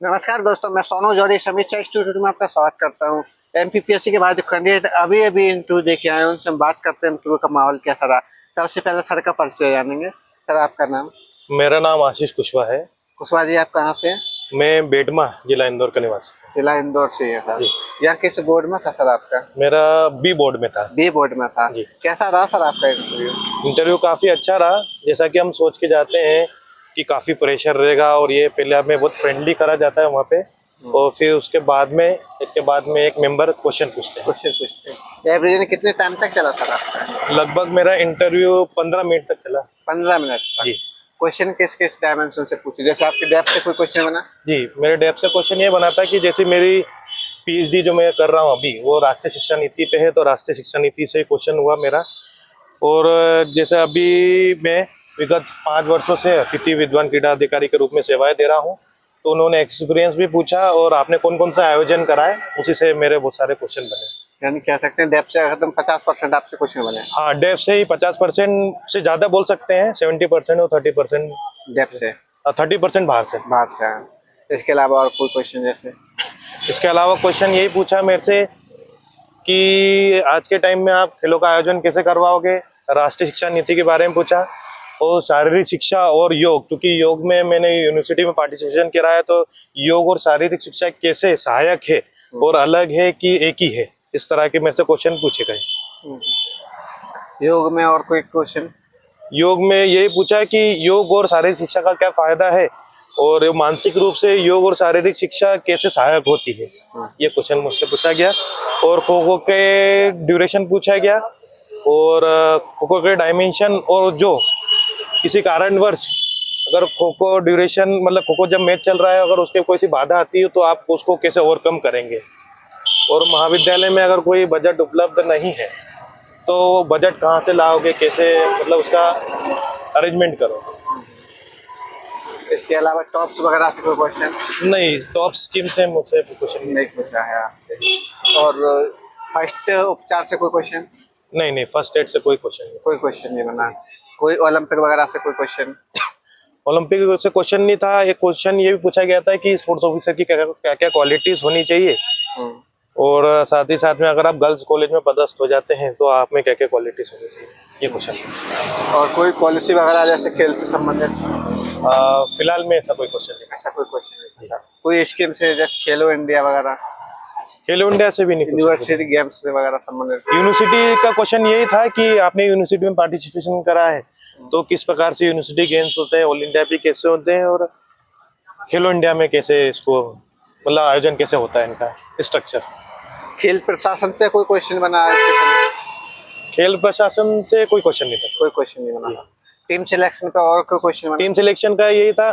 नमस्कार दोस्तों, मैं सोनू जौहरी समीक्षा इंस्टीट्यूट में आपका स्वागत करता हूँ। एमपीपीएससी के बाद जो कैंडिडेट अभी इंटरव्यू देखे आए हैं उनसे हम बात करते हैं इंटरव्यू का माहौल कैसा रहा। सबसे पहले सर का परिचय जानेंगे। सर, आपका नाम? मेरा नाम आशीष कुशवाहा है। कुशवाहा जी, आप कहाँ से हैं? मैं बेटमा जिला इंदौर का निवासी। जिला इंदौर से है सर। यह किस बोर्ड में था सर आपका? मेरा बी बोर्ड में था। बी बोर्ड में था जी। कैसा रहा सर आपका इंटरव्यू? इंटरव्यू काफ़ी अच्छा रहा, जैसा कि हम सोच के जाते हैं कि काफ़ी प्रेशर रहेगा और ये पहले हमें बहुत फ्रेंडली करा जाता है वहाँ पे, और फिर उसके बाद में एक मेंबर क्वेश्चन पूछते हैं। एवरेज कितने टाइम तक चला सर आपका? लगभग मेरा इंटरव्यू 15 मिनट तक चला। 15 मिनट जी। क्वेश्चन किस किस डायमेंशन से पूछे? जैसे आपके डेप्थ से कोई क्वेश्चन बना? जी, मेरे डेप्थ से क्वेश्चन ये बना था कि जैसे मेरी पीएचडी जो मैं कर रहा हूँ अभी वो राष्ट्रीय शिक्षा नीति पे है, तो राष्ट्रीय शिक्षा नीति से क्वेश्चन हुआ मेरा। और जैसे अभी मैं विगत 5 वर्षों से अतिथि विद्वान क्रीड़ा अधिकारी के रूप में सेवाएं दे रहा हूँ, तो उन्होंने एक्सपीरियंस भी पूछा और आपने कौन कौन सा आयोजन करा है, उसी से मेरे बहुत सारे क्वेश्चन बने। यानी कह सकते हैं डेप्थ से अगर तुम 50% आपसे क्वेश्चन बने? हाँ, डेप्थ से ही 50% से ज़्यादा बोल सकते हैं, 70% और 30% डेप्थ से। 30% बाहर से। बाहर से हाँ। इसके अलावा और कोई क्वेश्चन जैसे? इसके अलावा क्वेश्चन यही पूछा मेरे से कि आज के टाइम में आप खेलों का आयोजन कैसे करवाओगे, राष्ट्रीय शिक्षा नीति के बारे में पूछा, और शारीरिक शिक्षा और योग, क्योंकि योग में मैंने यूनिवर्सिटी में पार्टिसिपेशन किया है, तो योग और शारीरिक शिक्षा कैसे सहायक है और अलग है कि एक ही है, इस तरह के मेरे से क्वेश्चन पूछे गए। योग में और कोई क्वेश्चन? योग में यही पूछा कि योग और शारीरिक शिक्षा का क्या फायदा है, और मानसिक रूप से योग और शारीरिक शिक्षा कैसे सहायक होती है, ये क्वेश्चन मुझसे पूछा गया। और खो खो के ड्यूरेशन पूछा गया, और खो खो के डायमेंशन, और जो किसी कारणवश अगर खो खो ड्यूरेशन मतलब खो खो जब मैच चल रहा है अगर उसके कोई सी बाधा आती है तो आप उसको कैसे ओवरकम करेंगे, और महाविद्यालय में अगर कोई बजट उपलब्ध नहीं है तो बजट कहाँ से लाओगे, कैसे मतलब उसका अरेंजमेंट करो। इसके अलावा टॉप्स वगैरह से कोई क्वेश्चन? नहीं, टॉप स्कीम से मुझसे क्वेश्चन नहीं पूछा है आपसे। और फर्स्ट उपचार से कोई क्वेश्चन? नहीं, फर्स्ट एड से कोई क्वेश्चन नहीं। कोई क्वेश्चन नहीं बना। कोई ओलंपिक वगैरह से कोई क्वेश्चन? ओलंपिक से क्वेश्चन नहीं था। एक क्वेश्चन ये भी पूछा गया था कि स्पोर्ट्स ऑफिसर की क्या क्या क्वालिटीज होनी चाहिए, और साथ ही साथ में अगर आप गर्ल्स कॉलेज में पदस्थ हो जाते हैं तो आप में क्या क्या क्वालिटीज होनी चाहिए, ये क्वेश्चन। और कोई पॉलिसी वगैरह जैसे खेल से संबंधित? फिलहाल में ऐसा कोई क्वेश्चन नहीं। ऐसा कोई क्वेश्चन नहीं था। कोई स्कीम से जैसे खेलो इंडिया वगैरह? खेलो इंडिया से भी नहीं। यूनिवर्सिटी गेम्स से वगैरह संबंधित? यूनिवर्सिटी का क्वेश्चन यही था कि आपने यूनिवर्सिटी में पार्टिसिपेशन करा है तो किस प्रकार से यूनिवर्सिटी गेम्स होते हैं, ऑल इंडिया भी कैसे होते हैं, और खेलो इंडिया में कैसे इसको मतलब आयोजन कैसे होता है, इनका स्ट्रक्चर। खेल प्रशासन से कोई क्वेश्चन बना है? खेल प्रशासन से कोई क्वेश्चन नहीं था। कोई क्वेश्चन नहीं बना। टीम सिलेक्शन का और कोई क्वेश्चन बना? टीम सिलेक्शन का यही था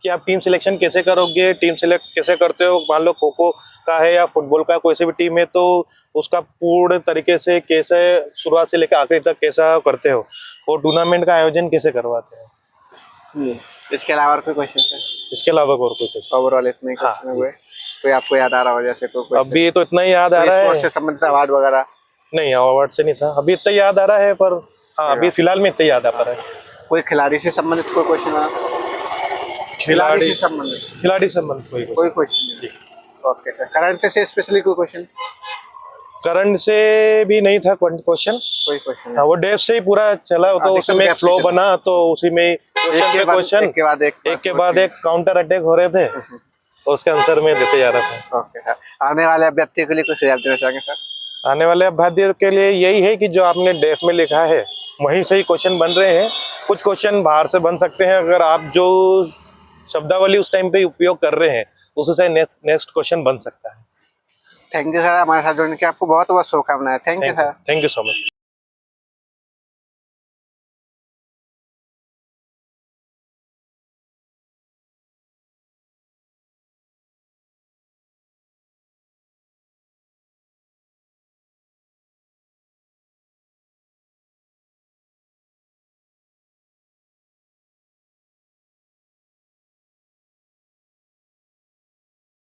कि आप टीम सिलेक्शन कैसे करोगे, टीम सिलेक्ट कैसे करते हो, मान लो खो खो का है या फुटबॉल का कोई सी भी टीम है तो उसका पूर्ण तरीके से कैसे शुरुआत से लेकर आखिरी तक कैसा करते हो, और टूर्नामेंट का आयोजन कैसे करवाते हैं। इसके अलावा और कोई क्वेश्चन है? इसके अलावा और कोई क्वेश्चन? ओवरऑल इतने क्वेश्चन हुए। कोई आपको याद आ रहा हो जैसे कोई क्वेश्चन? अभी तो इतना ही याद आ रहा है। स्पोर्ट्स से संबंधित अवार्ड वगैरह? नहीं, अवार्ड से नहीं था, अभी इतना याद आ रहा है, पर हाँ अभी फिलहाल में इतना याद आ पा रहा है। कोई खिलाड़ी से संबंधित कोई क्वेश्चन बना? खिलाड़ी से संबंधित कोई क्वेश्चन नहीं। Okay sir. करंट से स्पेशली कोई क्वेश्चन? करंट से भी नहीं था क्वेश्चन। कोई क्वेश्चन? हाँ, वो डेफ से ही पूरा चला, तो उसमें एक फ्लो बना, तो उसी में क्वेश्चन एक के बाद एक काउंटर अटैक हो रहे थे और उसके आंसर में देते जा रहा था। Okay sir. आने वाले अभ्यर्थियों के लिए कुछ सुझाव देना चाहेंगे सर? आने वाले अभ्यर्थियों के लिए यही है कि जो आपने डेफ में लिखा है वहीं से ही क्वेश्चन बन रहे हैं। कुछ क्वेश्चन बाहर से बन सकते हैं, अगर आप जो शब्दावली उस टाइम पे उपयोग कर रहे हैं उससे नेक्स्ट क्वेश्चन बन सकता है। थैंक यू सर, हमारे साथ जुड़ने के आपको बहुत बहुत शुभकामनाएं। Thank you sir. Thank you so much.